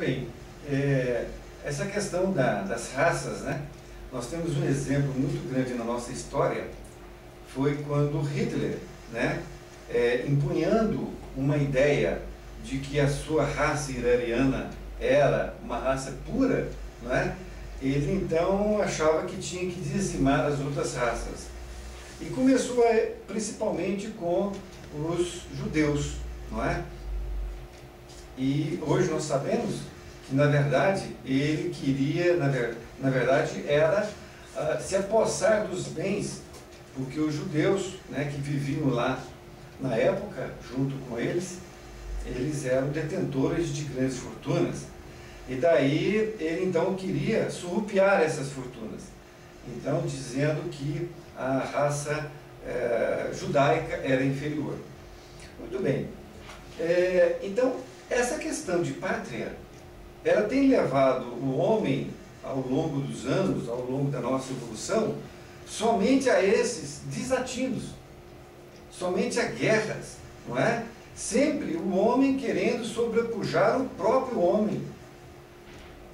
bem. Essa questão das raças, né? Nós temos um exemplo muito grande na nossa história, foi quando Hitler, né, empunhando uma ideia de que a sua raça iraniana era uma raça pura, não é? Ele então achava que tinha que dizimar as outras raças. E começou principalmente com os judeus, não é? E hoje nós sabemos que, na verdade, ele queria, na verdade, era se apossar dos bens, porque os judeus, né, que viviam lá na época, junto com eles eram detentores de grandes fortunas. E daí ele então queria surrupiar essas fortunas, então dizendo que a raça judaica era inferior. Muito bem. Então, essa questão de pátria, ela tem levado o homem, ao longo dos anos, ao longo da nossa evolução, somente a esses desatinos, somente a guerras, não é? Sempre o homem querendo sobrepujar o próprio homem,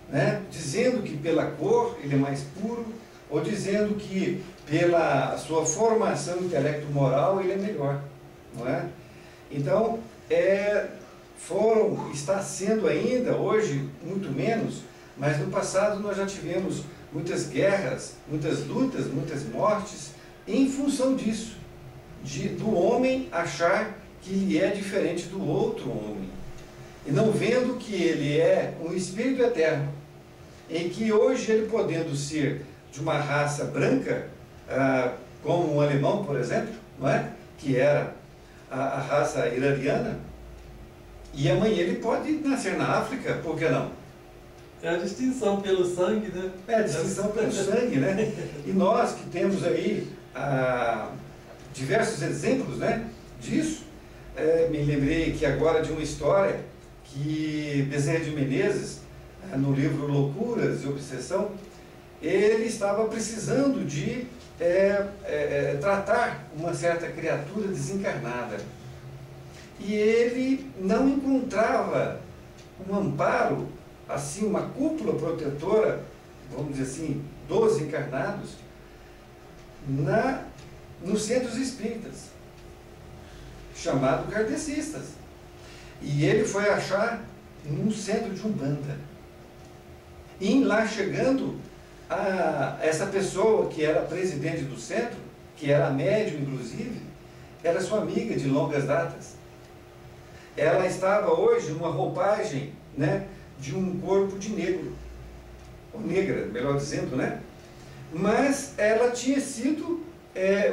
né? Dizendo que pela cor ele é mais puro, ou dizendo que pela sua formação intelecto-moral ele é melhor, não é? Então, está sendo ainda, hoje, muito menos, mas no passado nós já tivemos muitas guerras, muitas lutas, muitas mortes, em função disso, do homem achar que ele é diferente do outro homem, e não vendo que ele é um espírito eterno, em que hoje ele podendo ser de uma raça branca, como um alemão, por exemplo, não é? Que era a raça iraniana, e amanhã ele pode nascer na África, por que não? É a distinção pelo sangue, né? É a distinção pelo sangue, né? E nós que temos aí diversos exemplos, né, disso, me lembrei que agora de uma história que Bezerra de Menezes, no livro Loucuras e Obsessão, ele estava precisando de tratar uma certa criatura desencarnada. E ele não encontrava um amparo, assim, uma cúpula protetora, vamos dizer assim, dos encarnados, nos centros espíritas, chamado kardecistas. E ele foi achar num centro de Umbanda. E lá chegando, essa pessoa que era presidente do centro, que era médium inclusive, era sua amiga de longas datas. Ela estava hoje numa roupagem, né, de um corpo de negro, ou negra, melhor dizendo, né? Mas ela tinha sido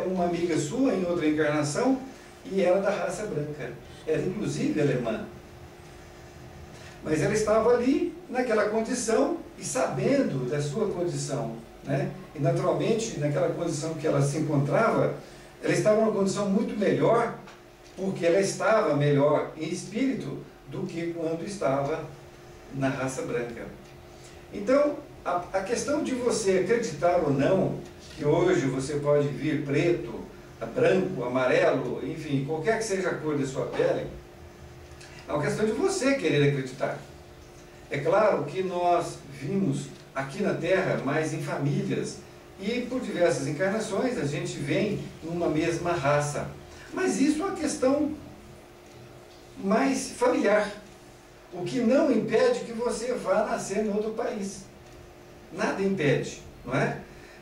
uma amiga sua em outra encarnação, e era da raça branca, era inclusive alemã. Mas ela estava ali naquela condição e sabendo da sua condição, né? E naturalmente, naquela condição que ela se encontrava, ela estava numa condição muito melhor, porque ela estava melhor em espírito do que quando estava na raça branca. Então, a questão de você acreditar ou não que hoje você pode vir preto, branco, amarelo, enfim, qualquer que seja a cor da sua pele, é uma questão de você querer acreditar. É claro que nós vimos aqui na Terra, mais em famílias, e por diversas encarnações a gente vem numa mesma raça. Mas isso é uma questão mais familiar, o que não impede que você vá nascer em outro país. Nada impede, não é?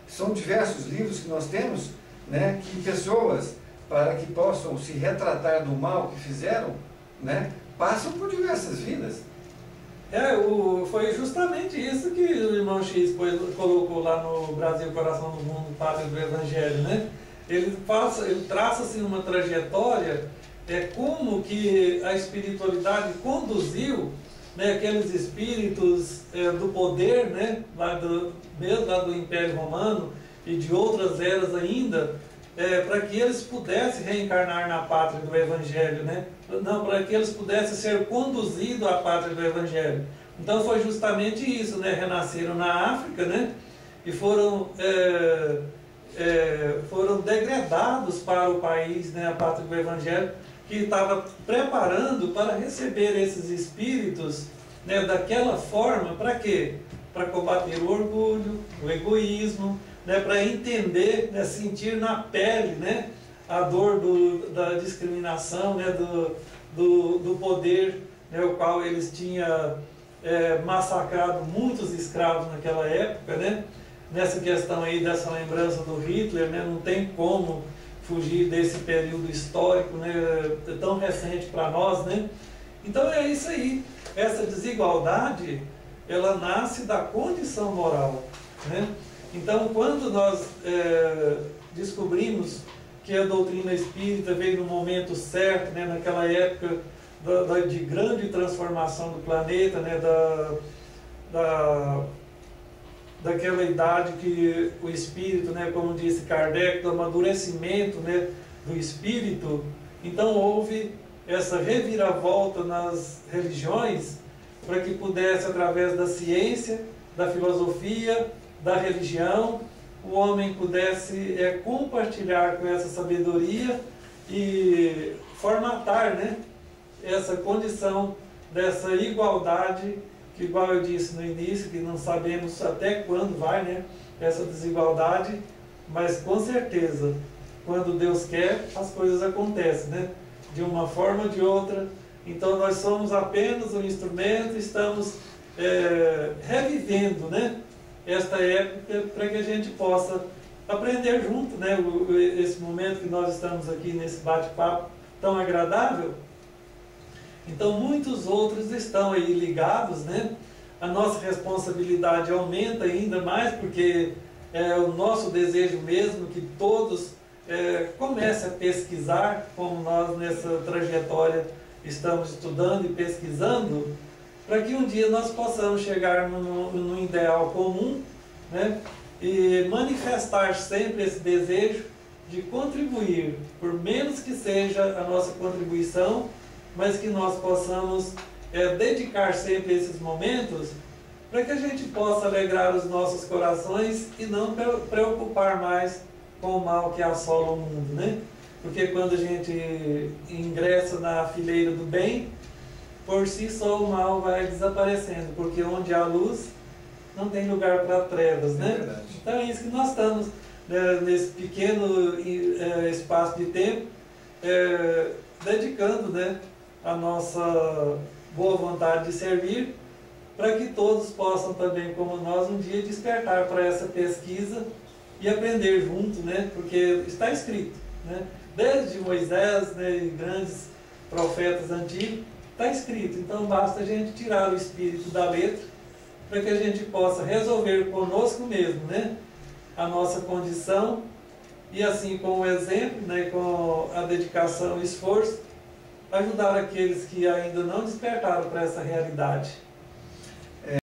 São diversos livros que nós temos, né, que pessoas, para que possam se retratar do mal que fizeram, né, passam por diversas vidas. Foi justamente isso que o irmão X colocou lá no Brasil, Coração do Mundo, Pátria do Evangelho, né? Ele traça assim, uma trajetória, como que a espiritualidade conduziu, né, aqueles espíritos do poder, né, mesmo lá do Império Romano e de outras eras ainda, para que eles pudessem reencarnar na pátria do Evangelho, né? Não, para que eles pudessem ser conduzidos à pátria do Evangelho. Então foi justamente isso, né? Renasceram na África, né? E foram degradados para o país, né? A pátria do Evangelho, que estava preparando para receber esses espíritos né, daquela forma, para quê? Para combater o orgulho, o egoísmo, né, para entender, né, sentir na pele, né, a dor da discriminação, né, do poder, né, o qual eles tinham massacrado muitos escravos naquela época, né? Nessa questão aí dessa lembrança do Hitler, né, não tem como fugir desse período histórico, né, tão recente para nós, né? Então é isso aí, essa desigualdade, ela nasce da condição moral, né? Então, quando nós descobrimos que a doutrina espírita veio no momento certo, né, naquela época de grande transformação do planeta, né, daquela idade que o espírito, né, como disse Kardec, do amadurecimento, né, do espírito, então houve essa reviravolta nas religiões para que pudesse, através da ciência, da filosofia, da religião, o homem pudesse compartilhar com essa sabedoria e formatar, né, essa condição dessa igualdade, que, igual eu disse no início, que não sabemos até quando vai, né, essa desigualdade, mas com certeza, quando Deus quer, as coisas acontecem, né, de uma forma ou de outra. Então nós somos apenas um instrumento, estamos revivendo, né, esta época para que a gente possa aprender junto, né, esse momento que nós estamos aqui nesse bate-papo tão agradável. Então muitos outros estão aí ligados, né? A nossa responsabilidade aumenta ainda mais, porque é o nosso desejo mesmo que todos comecem a pesquisar, como nós nessa trajetória estamos estudando e pesquisando, para que um dia nós possamos chegar no ideal comum, né? E manifestar sempre esse desejo de contribuir, por menos que seja a nossa contribuição, mas que nós possamos dedicar sempre esses momentos para que a gente possa alegrar os nossos corações e não preocupar mais com o mal que assola o mundo, né? Porque quando a gente ingressa na fileira do bem, por si só o mal vai desaparecendo, porque onde há luz não tem lugar para trevas, né? Verdade. Então é isso que nós estamos, né, nesse pequeno espaço de tempo, dedicando, né, a nossa boa vontade de servir, para que todos possam também, como nós, um dia despertar para essa pesquisa e aprender junto, né? Porque está escrito, né? Desde Moisés, né, e grandes profetas antigos, está escrito. Então basta a gente tirar o espírito da letra para que a gente possa resolver conosco mesmo, né, a nossa condição, e assim com o exemplo, né, com a dedicação e esforço, ajudar aqueles que ainda não despertaram para essa realidade.